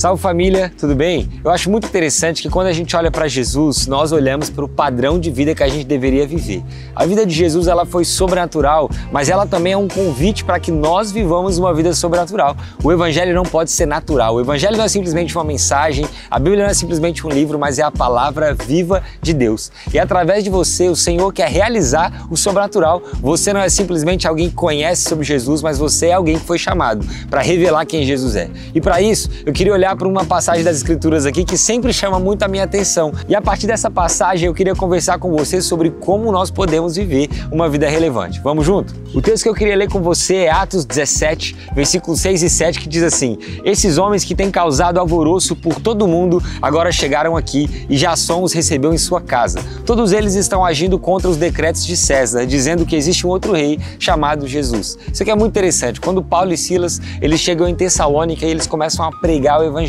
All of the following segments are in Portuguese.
Salve família, tudo bem? Eu acho muito interessante que quando a gente olha para Jesus, nós olhamos para o padrão de vida que a gente deveria viver. A vida de Jesus ela foi sobrenatural, mas ela também é um convite para que nós vivamos uma vida sobrenatural. O Evangelho não pode ser natural. O Evangelho não é simplesmente uma mensagem, a Bíblia não é simplesmente um livro, mas é a palavra viva de Deus. E através de você, o Senhor quer realizar o sobrenatural. Você não é simplesmente alguém que conhece sobre Jesus, mas você é alguém que foi chamado para revelar quem Jesus é. E para isso, eu queria olhar para uma passagem das Escrituras aqui que sempre chama muito a minha atenção. E a partir dessa passagem eu queria conversar com você sobre como nós podemos viver uma vida relevante. Vamos junto? O texto que eu queria ler com você é Atos 17, versículos 6 e 7, que diz assim: esses homens que têm causado alvoroço por todo o mundo agora chegaram aqui e Jasson os recebeu em sua casa. Todos eles estão agindo contra os decretos de César, dizendo que existe um outro rei chamado Jesus. Isso aqui é muito interessante. Quando Paulo e Silas eles chegam em Tessalônica e eles começam a pregar o Evangelho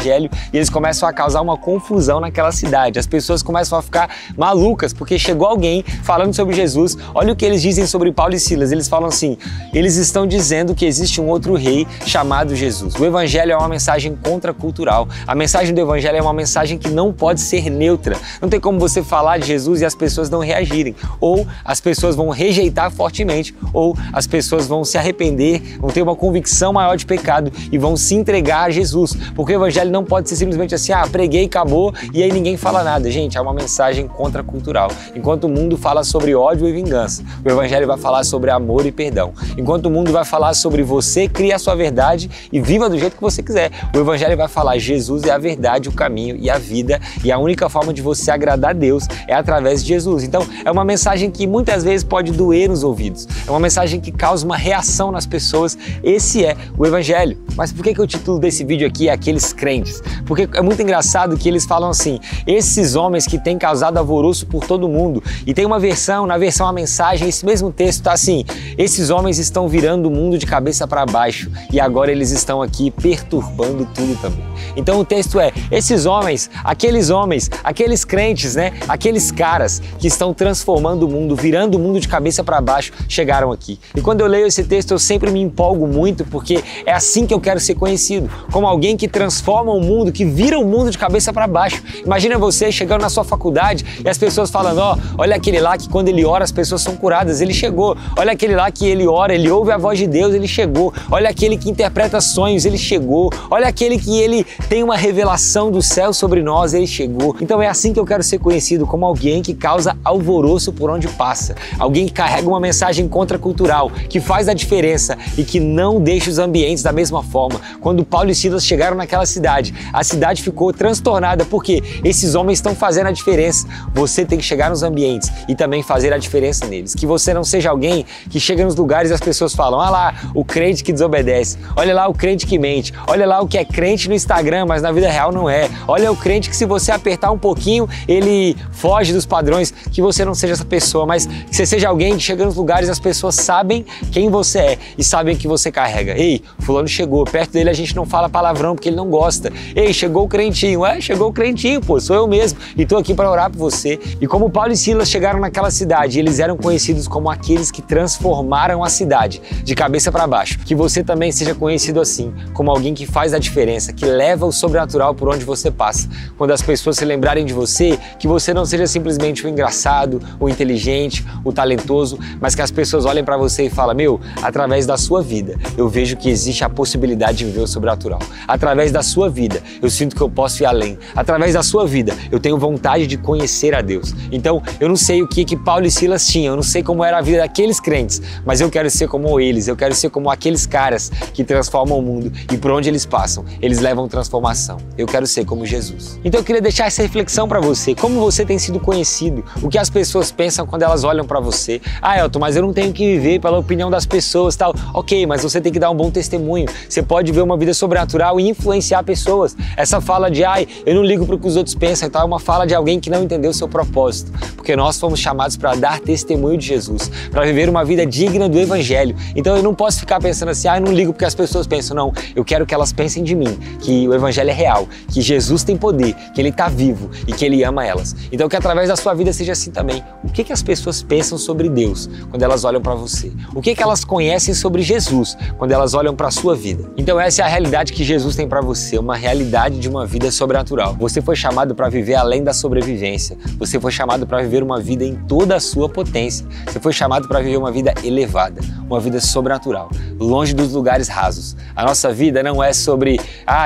e eles começam a causar uma confusão naquela cidade. As pessoas começam a ficar malucas porque chegou alguém falando sobre Jesus. Olha o que eles dizem sobre Paulo e Silas. Eles falam assim: eles estão dizendo que existe um outro rei chamado Jesus. O Evangelho é uma mensagem contracultural. A mensagem do Evangelho é uma mensagem que não pode ser neutra. Não tem como você falar de Jesus e as pessoas não reagirem. Ou as pessoas vão rejeitar fortemente, ou as pessoas vão se arrepender, vão ter uma convicção maior de pecado e vão se entregar a Jesus. Porque o Evangelho não pode ser simplesmente assim: preguei, acabou, e aí ninguém fala nada. Gente, é uma mensagem contracultural. Enquanto o mundo fala sobre ódio e vingança, o Evangelho vai falar sobre amor e perdão. Enquanto o mundo vai falar sobre você cria a sua verdade e viva do jeito que você quiser, o Evangelho vai falar: Jesus é a verdade, o caminho e a vida, e a única forma de você agradar a Deus é através de Jesus. Então, é uma mensagem que muitas vezes pode doer nos ouvidos. É uma mensagem que causa uma reação nas pessoas. Esse é o Evangelho. Mas por que o título desse vídeo aqui é Aqueles Crentes? Porque é muito engraçado que eles falam assim: esses homens que têm causado alvoroço por todo mundo. E tem uma versão, na versão a mensagem, esse mesmo texto está assim: esses homens estão virando o mundo de cabeça para baixo e agora eles estão aqui perturbando tudo também. Então o texto é: esses homens, aqueles crentes, né? Aqueles caras que estão transformando o mundo, virando o mundo de cabeça para baixo, chegaram aqui. E quando eu leio esse texto eu sempre me empolgo muito, porque é assim que eu quero ser conhecido, como alguém que transforma o mundo, que vira o mundo de cabeça para baixo. Imagina você chegando na sua faculdade e as pessoas falando: olha aquele lá que quando ele ora as pessoas são curadas, ele chegou. Olha aquele lá que ele ora, ele ouve a voz de Deus, ele chegou. Olha aquele que interpreta sonhos, ele chegou. Olha aquele que ele tem uma revelação do céu sobre nós, ele chegou. Então é assim que eu quero ser conhecido, como alguém que causa alvoroço por onde passa. Alguém que carrega uma mensagem contracultural, que faz a diferença e que não deixa os ambientes da mesma forma. Quando Paulo e Silas chegaram naquela cidade, a cidade ficou transtornada porque esses homens estão fazendo a diferença. Você tem que chegar nos ambientes e também fazer a diferença neles. Que você não seja alguém que chega nos lugares e as pessoas falam: olha lá o crente que desobedece, olha lá o crente que mente, olha lá o que é crente no Instagram, mas na vida real não é. Olha o crente que se você apertar um pouquinho, ele foge dos padrões. Que você não seja essa pessoa, mas que você seja alguém que chega nos lugares e as pessoas sabem quem você é e sabem que você carrega. Ei, fulano chegou, perto dele a gente não fala palavrão porque ele não gosta. Ei, chegou o crentinho. Chegou o crentinho, pô, sou eu mesmo e tô aqui para orar por você. E como Paulo e Silas chegaram naquela cidade, eles eram conhecidos como aqueles que transformaram a cidade de cabeça para baixo. Que você também seja conhecido assim, como alguém que faz a diferença, que leva o sobrenatural por onde você passa. Quando as pessoas se lembrarem de você, que você não seja simplesmente o engraçado, o inteligente, o talentoso, mas que as pessoas olhem para você e falem: meu, através da sua vida, eu vejo que existe a possibilidade de viver o sobrenatural. Através da sua vida, eu sinto que eu posso ir além. Através da sua vida, eu tenho vontade de conhecer a Deus. Então, eu não sei o que Paulo e Silas tinham, eu não sei como era a vida daqueles crentes, mas eu quero ser como eles, eu quero ser como aqueles caras que transformam o mundo e por onde eles passam, eles levam transformação. Eu quero ser como Jesus. Então eu queria deixar essa reflexão para você: como você tem sido conhecido? O que as pessoas pensam quando elas olham para você? Elton, mas eu não tenho que viver pela opinião das pessoas, tal. Ok, mas você tem que dar um bom testemunho. Você pode ver uma vida sobrenatural e influenciar pessoas. Essa fala de eu não ligo para o que os outros pensam, é uma fala de alguém que não entendeu o seu propósito. Porque nós fomos chamados para dar testemunho de Jesus, para viver uma vida digna do Evangelho. Então eu não posso ficar pensando assim: eu não ligo porque as pessoas pensam. Não, eu quero que elas pensem de mim, que o Evangelho é real, que Jesus tem poder, que Ele está vivo e que Ele ama elas. Então que através da sua vida seja assim também. O que as pessoas pensam sobre Deus quando elas olham para você? O que elas conhecem sobre Jesus quando elas olham para a sua vida? Então essa é a realidade que Jesus tem para você, uma realidade de uma vida sobrenatural. Você foi chamado para viver além da sobrevivência. Você foi chamado para viver uma vida em toda a sua potência. Você foi chamado para viver uma vida elevada, uma vida sobrenatural, longe dos lugares rasos. A nossa vida não é sobre,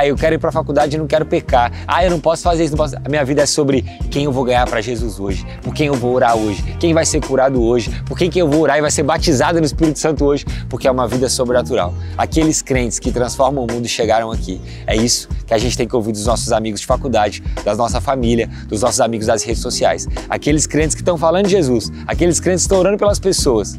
eu quero ir para a faculdade e não quero pecar. Eu não posso fazer isso, não posso. A minha vida é sobre quem eu vou ganhar para Jesus hoje, por quem eu vou orar hoje, quem vai ser curado hoje, por quem que eu vou orar e vai ser batizado no Espírito Santo hoje, porque é uma vida sobrenatural. Aqueles crentes que transformam o mundo chegaram aqui. É isso que a gente tem que ouvir dos nossos amigos de faculdade, da nossa família, dos nossos amigos das redes sociais. Aqueles crentes que estão falando de Jesus, aqueles crentes que estão orando pelas pessoas.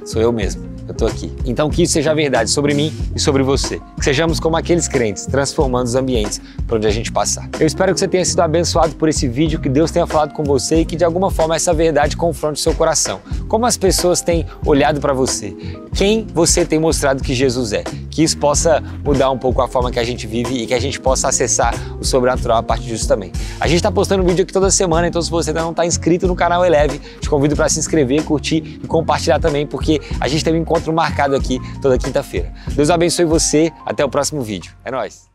Sou eu mesmo. Eu tô aqui. Então que isso seja verdade sobre mim e sobre você. Que sejamos como aqueles crentes, transformando os ambientes por onde a gente passar. Eu espero que você tenha sido abençoado por esse vídeo, que Deus tenha falado com você e que de alguma forma essa verdade confronte o seu coração. Como as pessoas têm olhado para você? Quem você tem mostrado que Jesus é? Que isso possa mudar um pouco a forma que a gente vive e que a gente possa acessar o sobrenatural a partir disso também. A gente está postando vídeo aqui toda semana, então se você ainda não está inscrito no canal Eleve, te convido para se inscrever, curtir e compartilhar também, porque a gente tem um encontro marcado aqui toda quinta-feira. Deus abençoe você, até o próximo vídeo. É nóis!